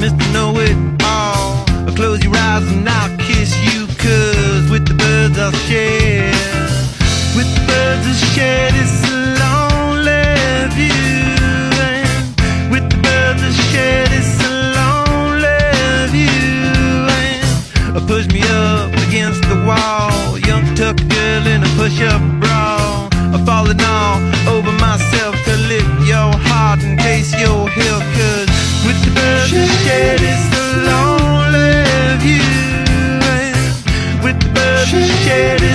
Mr. Know-It-All. Close your eyes and I'll kiss you, 'cause with the birds I'll share. With the birds I'll share this lonely view. And with the birds I'll share this lonely view. And push me up against the wall, young tuck girl in a push-up bra. Falling all over myself to lift your heart and taste your hill. 'Cause with the birds I share this lonely view. And with the birds I share this